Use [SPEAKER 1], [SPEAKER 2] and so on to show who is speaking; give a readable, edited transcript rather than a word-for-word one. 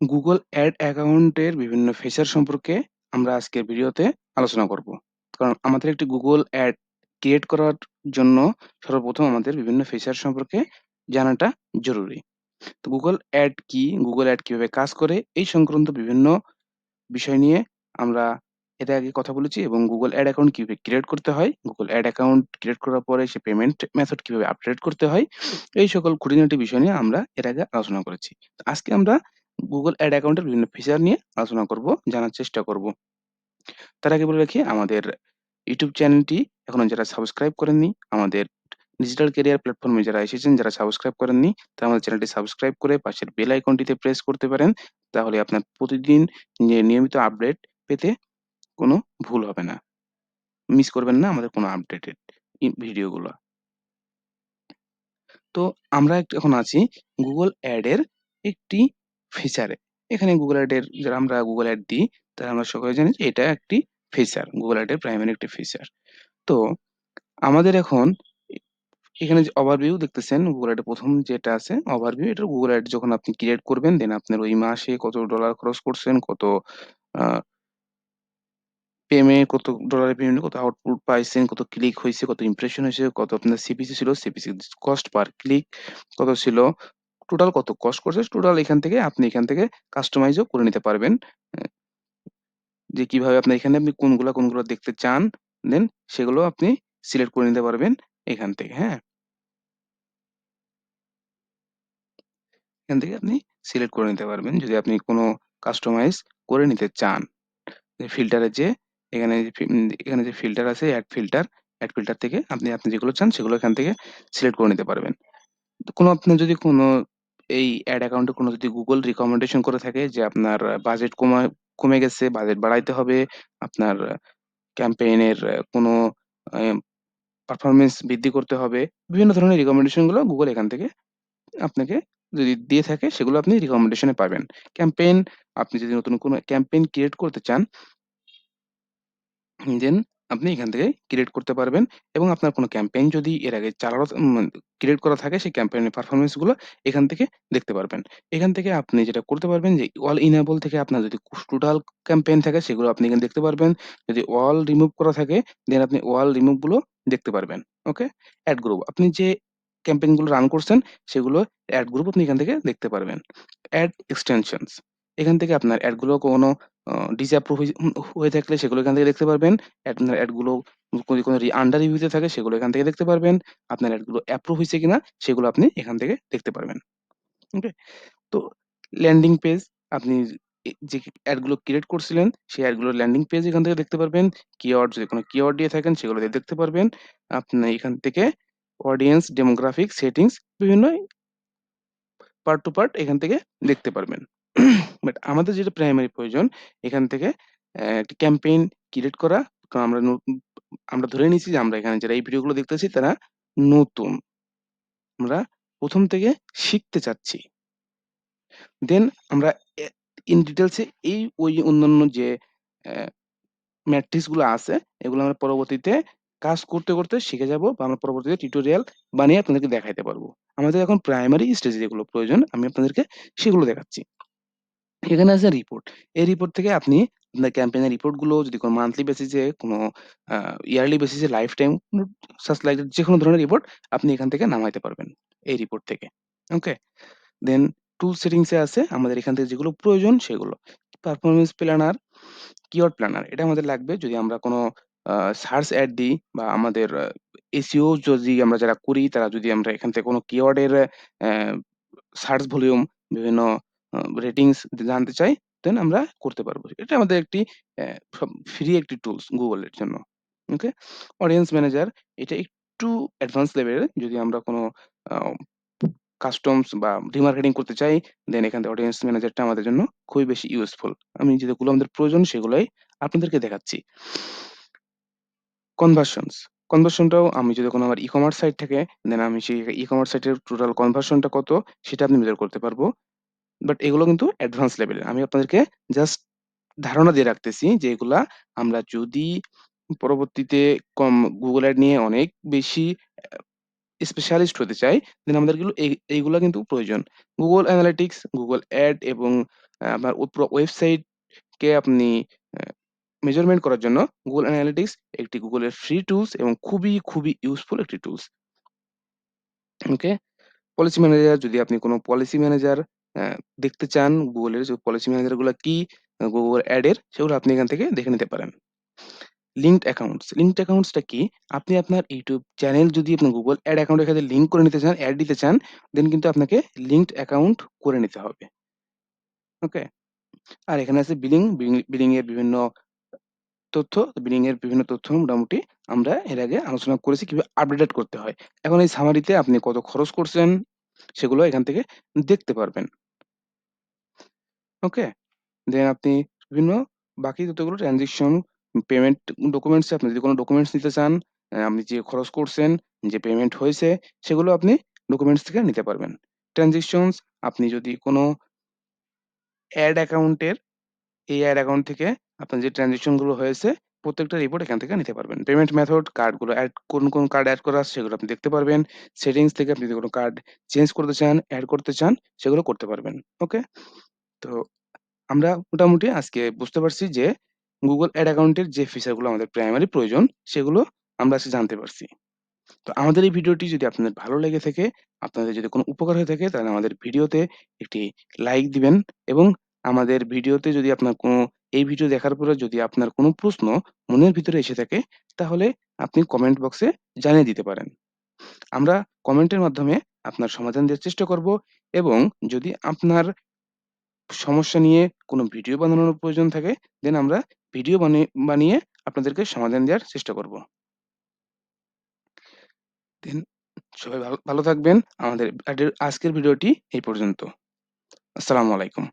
[SPEAKER 1] Google ad অ্যাকাউন্টের বিভিন্ন feature সম্পর্কে আমরা আজকের ভিডিওতে আলোচনা করব। কারণ আমাদের একটি গুগল অ্যাড ক্রিয়েট করার জন্য সর্বপ্রথম আমাদের বিভিন্ন ফিচার সম্পর্কে জানাটা জরুরি। তো গুগল অ্যাড কি? গুগল অ্যাড কিভাবে কাজ করে? এই সংক্রান্ত বিভিন্ন বিষয় নিয়ে আমরা এর আগে কথা বলেছি এবং গুগল অ্যাড অ্যাকাউন্ট কিভাবে ক্রিয়েট করতে হয়, গুগল অ্যাড অ্যাকাউন্ট ক্রিয়েট করার পরে সে পেমেন্ট মেথড কিভাবে আপডেট করতে হয়, এই সকল খুঁটিনাটি বিষয় নিয়ে আমরা এর আগে আলোচনা করেছি। তো আজকে আমরা গুগল অ্যাড অ্যাকাউন্টের বিভিন্ন ফিচার নিয়ে আলোচনা করব, জানার চেষ্টা করব। তার আগে বলে রাখি আমাদের ইউটিউব চ্যানেলটি এখনো যারা সাবস্ক্রাইব করেননি, আমাদের ডিজিটাল ক্যারিয়ার প্ল্যাটফর্মে যারা এসেছেন, যারা সাবস্ক্রাইব করেননি, তারা আমাদের চ্যানেলটি সাবস্ক্রাইব করে পাশের বেল আইকনটিতে প্রেস করতে পারেন। তাহলে আপনার প্রতিদিন নিয়মিত আপডেট পেতে কোনো ভুল হবে না। মিস করবেন না আমাদের কোনো আপডেটেড ভিডিওগুলো। তো আমরা এখন আছি গুগল অ্যাড এর একটি ফিচারে। এখানে গুগল অ্যাড এর যারা আমরা গুগল অ্যাড দিই, তারা আমরা সকলে জানি যে এটা একটি ফিচার। গুগল অ্যাড এর প্রাইমারি একটি ফিচার। তো আমাদের এখন এ এখানে যে ওভারভিউ দেখতেছেন গুগল অ্যাড এর ১ম যেটা আছে ওভারভিউ, এটা গুগল অ্যাড যখন আপনি ক্রিয়েট করবেন দেন আপনার ওই মাসে কত ডলার খরচ করছেন, কত আ কত ডলারের পেমেন্ট, কত আউটপুট পাইছেন, কত ক্লিক হইছে, কত ইমপ্রেশন হইছে, কত আপনার সিপিসি ছিল, সিপিসি কস্ট পার ক্লিক কত ছিল, টোটাল কত কস্ট করছে, টোটাল এখান থেকে কাস্টমাইজও করে নিতে পারবেন। অ্যা যে কিভাবে আপনি কোনগুলা দেখতে চান, দেন সেগুলো আপনি সিলেক্ট করে নিতে পারবেন এখান থেকে, হ্যাঁ? এখান থেকে আপনি সিলেক্ট করে নিতে পারবেন যদি আপনি কোনো কাস্টমাইজ করে নিতে চান। ফিল্টারে যেয়ে এখানে যে ফিল্টার আছে এড ফিল্টার থেকে আপনি যেগুলো চান সেগুলো এখান থেকে সিলেক্ট করে নিতে পারবেন। তো আপনার যদি এই এড অ্যাকাউন্টে যদি Google রিকমেন্ডেশন করে থাকে যে আপনার বাজেট কমে গেছে, বাজেট বাড়াইতে হবে, আপনার ক্যাম্পেইন এর কোনো আ পারফরম্যান্স বৃদ্ধি করতে হবে। বিভিন্ন ধরনের রিকমেন্ডেশন গুলো Google এখান থেকে আপনাকে যদি দিয়ে থাকে সেগুলো আপনি রিকমেন্ডেশন এ পাবেন। ক্যাম্পেইন আপনি যদি নতুন কোনো ক্যাম্পেইন ক্রিয়েট করতে চান দেন আপনি এখান থেকে ক্রিয়েট করতে পারবেন এবং আপনার কোনো ক্যাম্পেইন যদি এর আগে ক্রিয়েট করা থাকে সেই ক্যাম্পেইনের পারফরম্যান্স গুলো এখান থেকে দেখতে পারবেন। এখান থেকে আপনি যেটা করতে পারবেন যে অল ইনেবল থেকে আপনার যদি টোটাল ক্যাম্পেইন থাকে সেগুলো আপনি এখানে দেখতে পারবেন। যদি অল রিমুভ করা থাকে দেন আপনি অল রিমুভ গুলো দেখতে পারবেন। ওকে? এড গ্রুপ আপনি যে ক্যাম্পেইন গুলো রান করছেন সেগুলো এড গ্রুপ আপনি এখান থেকে দেখতে পারবেন। এড এক্সটেনশনস এখান থেকে আপনার এড গুলো কোনো ডিসঅ্যাপ্রুভ হয়ে থাকলে সেগুলো এখান থেকে দেখতে পারবেন। আপনার এড গুলো যদি কোনো আন্ডার রিভিউ তে থাকে সেগুলো এখান থেকে দেখতে পারবেন। আপনার এড গুলো অ্যাপ্রুভ হইছে কিনা সেগুলো আপনি এখান থেকে দেখতে পারবেন। ওকে? তো ল্যান্ডিং পেজ আপনি যে এড গুলো ক্রিয়েট করছিলেন সেই এড গুলোর ল্যান্ডিং পেজ এখান থেকে দেখতে পারবেন। কিওয়ার্ড যদি কোনো কিওয়ার্ড দিয়ে থাকেন সেগুলো দিয়ে দেখতে পারবেন। আপনি এখান থেকে অডিয়েন্স ডেমোগ্রাফিক সেটিংস বিভিন্ন পার্ট টু পার্ট এখান থেকে দেখতে পারবেন। বাট আমাদের যেটা প্রাইমারি প্রয়োজন এখান থেকে একটা ক্যাম্পেইন ক্রিয়েট করা। কারণ আমরা ধরে নিয়েছি যে আমরা এখানে যারা এই ভিডিওগুলো দেখতেছি তারা নতুন। আমরা ১ম থেকে শিখতে চাচ্ছি। দেন আমরা এ ইন ডিটেইলস এ ওই অন্যান্য যে অ্যা ম্যাট্রিক্স গুলো আছে এগুলো আমরা পরবর্তীতে কাজ করতে শিখে যাবো বা আমরা পরবর্তীতে টিউটোরিয়াল বানিয়ে আপনাদেরকে দেখাইতে পারবো। আমাদের এখন প্রাইমারি স্টেজে যেগুলো প্রয়োজন আমি আপনাদেরকে সেগুলো দেখাচ্ছি। এখানে আছে রিপোর্ট। এই রিপোর্ট থেকে আপনি আপনার ক্যাম্পেইনের রিপোর্ট গুলো যদি কোনো মান্থলি বেসিসে কোনো আ ইয়ারলি বেসিসে লাইফ টাইম সাচ লাইক যেকোনো ধরনের রিপোর্ট আপনি এখান থেকে নামাইতে পারবেন। এই রিপোর্ট থেকে। ওকে? দেন টুল সেটিংস এ আছে আমাদের এখান থেকে যেগুলো প্রয়োজন সেগুলো। পারফরম্যান্স প্ল্যানার, কিওয়ার্ড প্ল্যানার এটা আমাদের লাগবে যদি আমরা কোনো আ সার্চ অ্যাড দিই বা আমাদের এসইও যদি আমরা যারা করি তারা যদি আমরা এখান থেকে কোনো কিওয়ার্ডের অ্যা সার্চ ভলিউম বিভিন্ন রেটিংস জানতে চাই, দেন আমরা করতে পারবো। এটা আমাদের একটি ফ্রি একটি টুলস Google এর জন্য। ওকে? অডিয়েন্স ম্যানেজার এটা একটু অ্যাডভান্স লেভেলের যদি আমরা কোনো আ কাস্টমস বা রিমার্কেটিং করতে চাই, দেন এখান থেকে অডিয়েন্স ম্যানেজারটা আমাদের জন্য খুবই বেশি ইউজফুল। আমি যেগুলো আমাদের প্রয়োজন সেগুলাই আপনাদেরকে দেখাচ্ছি। কনভার্সনস, কনভার্সনটাও আমি যদি কোনো আমার ই-কমার্স সাইট থাকে, দেন আমি সেই ই-কমার্স সাইটের টোটাল কনভার্সনটা কত সেটা আমি মেজার করতে পারবো। বাট এগুলো কিন্তু অ্যাডভান্স লেভেলের। আমি আপনাদেরকে জাস্ট ধারণা দিয়ে রাখতেছি যে এগুলা আমরা যদি পরবর্তীতে Google Ad নিয়ে অনেক বেশি স্পেশালিস্ট হতে চাই, দেন আমাদের এইগুলা কিন্তু প্রয়োজন। Google Analytics, Google Ad এবং আপনার পুরো ওয়েবসাইটকে আপনি আ মেজারমেন্ট করার জন্য Google Analytics একটি Google এর ফ্রি টুলস এবং খুবই ইউজফুল একটি টুলস। ওকে? পলিসি ম্যানেজার যদি আপনি কোন পলিসি ম্যানেজার অ্যা দেখতে চান, Google এর যে পলিসি ম্যানেজার গুলা কি, Google অ্যাড এর সেগুলো আপনি এখান থেকে দেখে নিতে পারেন। লিঙ্কড অ্যাকাউন্টস, লিঙ্কড অ্যাকাউন্টস টা কি? আপনি আপনার YouTube চ্যানেল যদি আপনার Google অ্যাড অ্যাকাউন্ট এর সাথে লিঙ্ক করে নিতে চান, অ্যাড দিতে চান, দেন কিন্তু আপনাকে লিঙ্কড অ্যাকাউন্ট করে নিতে হবে। ওকে? আর এখানে আছে বিলিং এর বিভিন্ন তথ্য, বিলিং এর বিভিন্ন তথ্য মোটামুটি আমরা এর আগে আলোচনা করেছি কিভাবে আপডেটেড করতে হয়। এখন এই সামারিতে আপনি কত খরচ করছেন সেগুলো এখান থেকে দেখতে পারবেন। ওকে? দেন আপনি বিভিন্ন বাকি যতগুলো ট্রান্সেকশন, পেমেন্ট ডকুমেন্টস আপনি যদি কোন ডকুমেন্টস নিতে চান, আপনি যে খরচ করছেন, যে পেমেন্ট হয়েছে সেগুলো আপনি ডকুমেন্টস থেকে নিতে পারবেন। ট্রান্সেকশনস আপনি যদি কোন এড অ্যাকাউন্টের এই এড অ্যাকাউন্ট থেকে আপনার যে ট্রান্সেকশন গুলো হয়েছে প্রত্যেকটা রিপোর্ট এখান থেকে নিতে পারবেন। পেমেন্ট মেথড কার্ডগুলো এড কোন কার্ড এড করা আছে সেগুলো আপনি দেখতে পারবেন। সেটিংস থেকে আপনি যদি কোন কার্ড চেঞ্জ করতে চান, এড করতে চান সেগুলো করতে পারবেন। ওকে? তো আমরা মোটামুটি আজকে বুঝতে পারছি যে Google অ্যাড অ্যাকাউন্টের যে ফিচার গুলো আমাদের প্রাইমারি প্রয়োজন সেগুলো আমরা আজকে জানতে পারছি। তো আমাদের এই ভিডিওটি যদি আপনাদের ভালো লেগে থাকে, আপনাদের যদি কোনো উপকার হয়ে থাকে তাহলে আমাদের ভিডিওতে একটি লাইক দিবেন এবং আমাদের ভিডিওতে যদি আপনার কোনো এই ভিডিও দেখার পরে যদি আপনার কোনো প্রশ্ন মনের ভিতরে এসে থাকে তাহলে আপনি কমেন্ট বক্সে জানিয়ে দিতে পারেন। আমরা কমেন্টের মাধ্যমে আপনার সমাধান দেওয়ার চেষ্টা করব এবং যদি আপনার সমস্যা নিয়ে কোনো ভিডিও বানানোর প্রয়োজন থাকে দেন আমরা ভিডিও বানিয়ে আপনাদেরকে সমাধান দেওয়ার চেষ্টা করব। দেন সবাই ভালো থাকবেন। আমাদের আজকের ভিডিওটি এই পর্যন্ত। আসসালামু আলাইকুম।